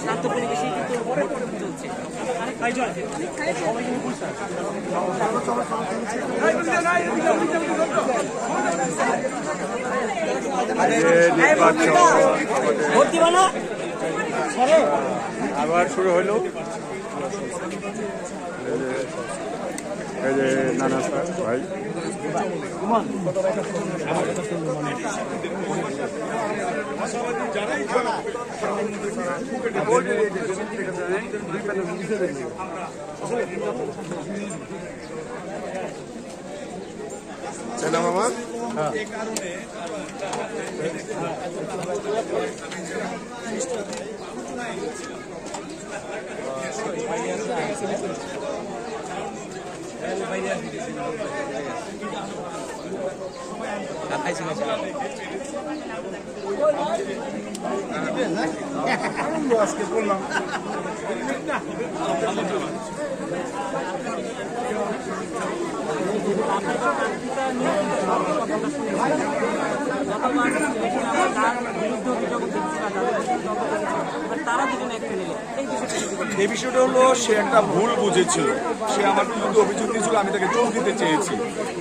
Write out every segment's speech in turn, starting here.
শান্ত পরিবেশে কিন্তু চলছে। আবার শুরু হলো এই যে নানা স্যার ভাই চেনা মামা আজকে বললাম এই বিষয়টা হলো সে একটা ভুল বুঝেছিল, সে আমার বিরুদ্ধে অভিযোগ দিয়েছিল, আমি তাকে চোখ দিতে চেয়েছি।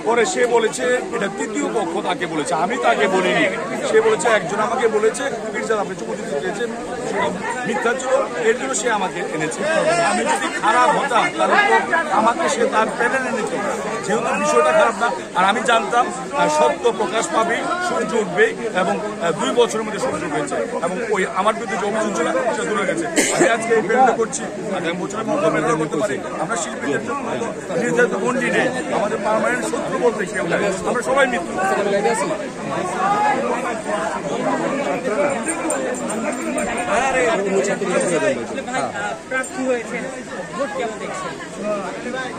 পরে সে বলেছে এটা তৃতীয় পক্ষ তাকে বলেছে, আমি তাকে বলিনি। সে বলেছে একজন আমাকে বলেছে মির্জা আপনি চোখ দিতে চেয়েছেন, মিথ্যা ছিল, এর জন্য সে আমাকে এনেছে। আমি যদি খারাপ হতাম তাহলে আমাকে সে তার প্যানেল এনেছে, যেহেতু বিষয়টা খারাপ না। আর আমি জানতাম সত্য প্রকাশ পাবেই, সূর্য উঠবেই, এবং 2 বছরের মধ্যে সূর্য উঠেছে, এবং ওই আমার বিরুদ্ধে যে অভিযোগ ছিল সেটা তুলে গেছে। আমি আজকে এই প্যানেলটা করছি, আগামী বছরের মধ্যে ব্যবহার করতে পারি। আমরা শিল্পীদের জন্য নির্ধারিত গণ্ডি নেই, আমাদের পার্মানেন্ট শত্রু বলতে কেউ নাই, আমরা সবাই মিত্র।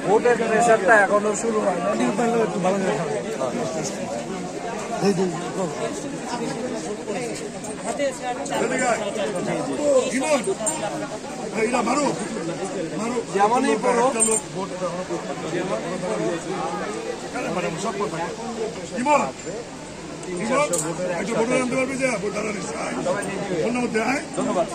ভোটের প্রেসারটা এখনো শুরু হয় না, একটু ভালো করে যেমনই বলো ধন্যবাদ।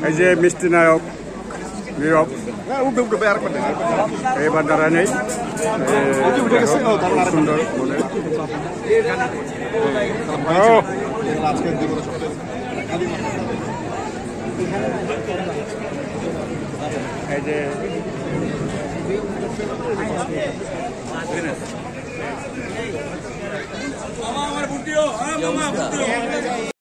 এই যে মিষ্টি নায়ক নীরব এবার দ্বারা নেই সুন্দর বলে এই যে আমার বুদ্ধিও